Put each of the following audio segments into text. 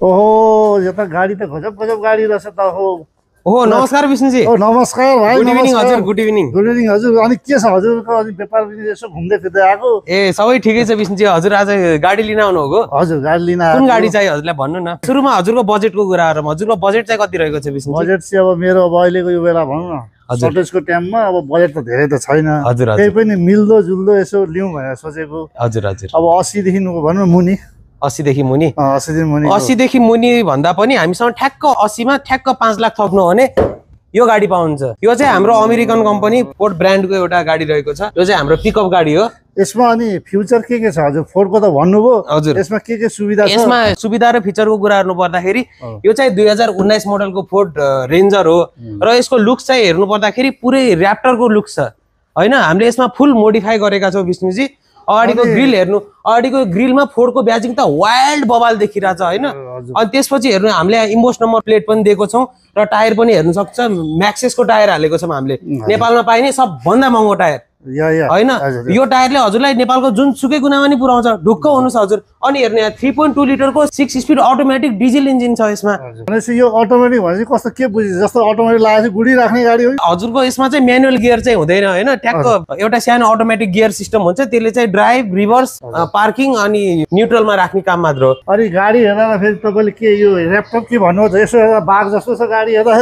ओहो यो त गाडी त गजब गजब गाडी रहेछ त हो। ओहो नमस्कार विष्णुजी। ओ नमस्कार भाइ। गुड इभिनिङ हजुर। Good evening. गुड इभिनिङ हजुर। अनि के छ हजुरको अनि व्यापार पनि यसो घुम्दै फिर्दै आएको? ए सबै ठिकै छ विष्णुजी। हजुर आज गाडी लिन आउनु हो? हजुर गाडी लिन आएको। कुन गाडी चाहियो हजुरलाई भन्नु न। सुरुमा हजुरको बजेटको कुरा गरौँ। हजुरको बजेट चाहिँ कति रहेको छ विष्णुजी? बजेट चाहिँ अब मेरो अब अहिलेको यो बेला भनौँ न सर्टेजको टाइममा अब बजेट त धेरै त छैन। हजुर त्यही पनि मिल्दो जुल्दो यसो लिउँ भनेर सोचेको। हजुर हजुर। अब 80 देखि भनौँ मुनि। 80 देखि मुनि। 80 देखि मुनि। 80 देखि मुनि भन्दा पनि हामीसँग ठ्याक्क 80 मा ठ्याक्क 5 लाख थप्नु हो भने यो गाडी पाउँछ। यो चाहिँ हाम्रो अमेरिकन कम्पनी फोर्ड ब्रान्डको एउटा गाडी रहेको छ। यो चाहिँ हाम्रो पिकअप गाडी हो। यसमा अनि फ्युचर के छ हजुर? फोर्डको त भन्नुभयो। हजुर। यसमा के सुविधा छ? यसमा सुविधा र फिचरको कुरा गर्नु पर्दाखेरि यो चाहिँ 2019 मोडलको फोर्ड रेन्जर हो र यसको लुक्स चाहिँ हेर्नु पर्दाखेरि पुरै र्याप्टरको लुक्स छ हैन। हामीले यसमा फुल मोडिफाई गरेका छौं विष्णुजी। अगाडिको ग्रिल हेर्नु, अगाडिको ग्रिलमा फोर्डको ब्याजिङ त वाइल्ड बबाल देखिरहेछ हैन। अनि त्यसपछि हेर्नु हामीले इम्बोस नम्बर प्लेट पनि दिएको छौं र टायर पनि हेर्नु सक्छ। म्याक्सेसको टायर हालेको छौं हामीले। नेपालमा पाइने सबभन्दा महँगो टायर हैन। यो टायरले हजुरलाई नेपालको जुन सुकै कुनामा नि पुर्याउँछ। ढुक्क हुनुस् हजुर। अनि हेर्नु यहाँ 3.2 लिटरको 6 स्पिड अटोमेटिक डिजल इन्जिन छ यसमा। भनेपछि यो अटोमेटिक भनेपछि कस्तो के बुझिन्छ? जस्तो अटोमेटिक लागेपछि गुडी राख्ने गाडी हो। हजुरको यसमा चाहिँ म्यानुअल गियर चाहिँ हुँदैन हैन। ट्याक्क एउटा सानो अटोमेटिक गियर सिस्टम हुन्छ। त्यसले चाहिँ ड्राइभ, रिभर्स, पार्किङ अनि न्युट्रलमा राख्ने काम मात्र हो। अनि गाडी हेर्दा फेरि तपाईले के यो र्याप्टर के भन्नुहुन्छ? यसो हेर्दा बाघ जस्तो छ गाडी हेर्दा।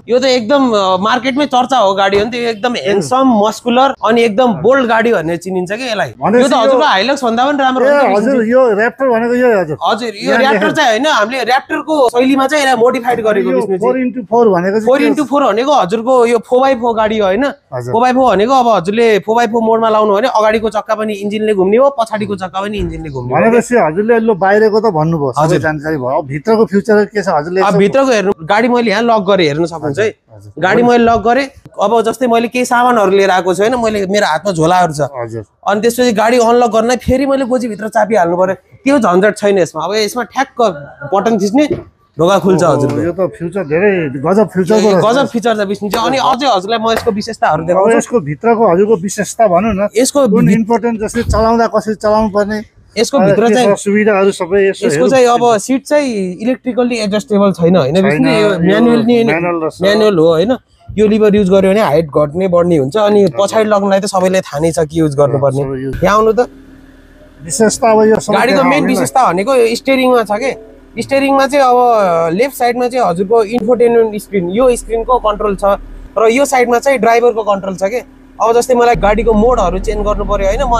यो त एकदम मार्केटमै चर्चा हो गाडी हो नि। त्यो एकदम ह्यान्डसम, मस्कुलर अनि एकदम बोल्ड गाडी भनेर चिनिन्छ के यसलाई। यो त हजुरको हाइलक्स भन्दा पनि राम्रो हो। हजुर यो र्याप्टर भनेको यो हजुर। हजुर यो र्याप्टर चाहिँ हैन, हामीले र्याप्टरको शैलीमा चाहिँ यसलाई मोडिफाइड गरेको विष्णुजी। 4x4 भनेको 4x4 भनेको हजुरको यो 4x4 गाडी हो हैन। 4x4 भनेको अब हजुरले 4x4 मोडमा लाउनु भने अगाडिको चक्का पनि इन्जिनले घुम्ने हो, पछाडिको चक्का पनि इन्जिनले घुम्ने हो। भनेपछि हजुरले लो बाहिरको त भन्नुभयो, सबै जानकारी भयो। भित्रको फ्युचर के छ हजुरले? अब भित्रको हेर्नु, गाडी मैले यहाँ लक गरे हेर्न सक्नुहुन्छ है। गाडी मैले लक गरे। अब जस्तै मैले केही सामानहरु लिएर आएको छु हैन, मैले मेरो हातमा झोलाहरु छ। अनि त्यसपछि गाडी अनलक गर्न फेरि मैले गोजी भित्र चाबी हाल्नु पर्यो। त्यो झन्झट छैन यसमा। अब यसमा ठ्याक्क बटन थिच्ने ढोका खुल्छ हजुरको। यो त फ्युचर धेरै गजब फ्युचरको गजब फिचर छ विष्णुजी। अनि अझै हजुरलाई म यसको विशेषताहरु देखाउँछु। यसको भित्रको हजुरको विशेषता भन्नु न। यसको इम्पोर्टेन्ट जस्तै चलाउँदा कसरी चलाउनु पर्ने, यसको भित्र चाहिँ सुविधाहरु सबै यसको चाहिँ अब सिट चाहिँ इलेक्ट्रिकली एडजस्टेबल छैन हैन विष्णु। यो म्यानुअल हो हैन। यो लिभर युज गर्यो भने हाइट घट्ने बढ्ने हुन्छ। अनि पछाडी लग्नलाई त सबैले थाहा नै छ कि युज गर्नुपर्ने। यहाँ आउनु त। विशेषता अब यो गाडीको मेन विशेषता भनेको स्टियरिङमा छ के। स्टियरिङमा चाहिँ अब लेफ्ट साइडमा चाहिँ हजुरको इन्फोटेनमेन्ट स्क्रिन, यो स्क्रिनको कन्ट्रोल छ र यो साइडमा चाहिँ ड्राइभरको कन्ट्रोल छ के। अब जस्तै मलाई गाडीको मोडहरु चेन्ज गर्नु पर्यो हैन, म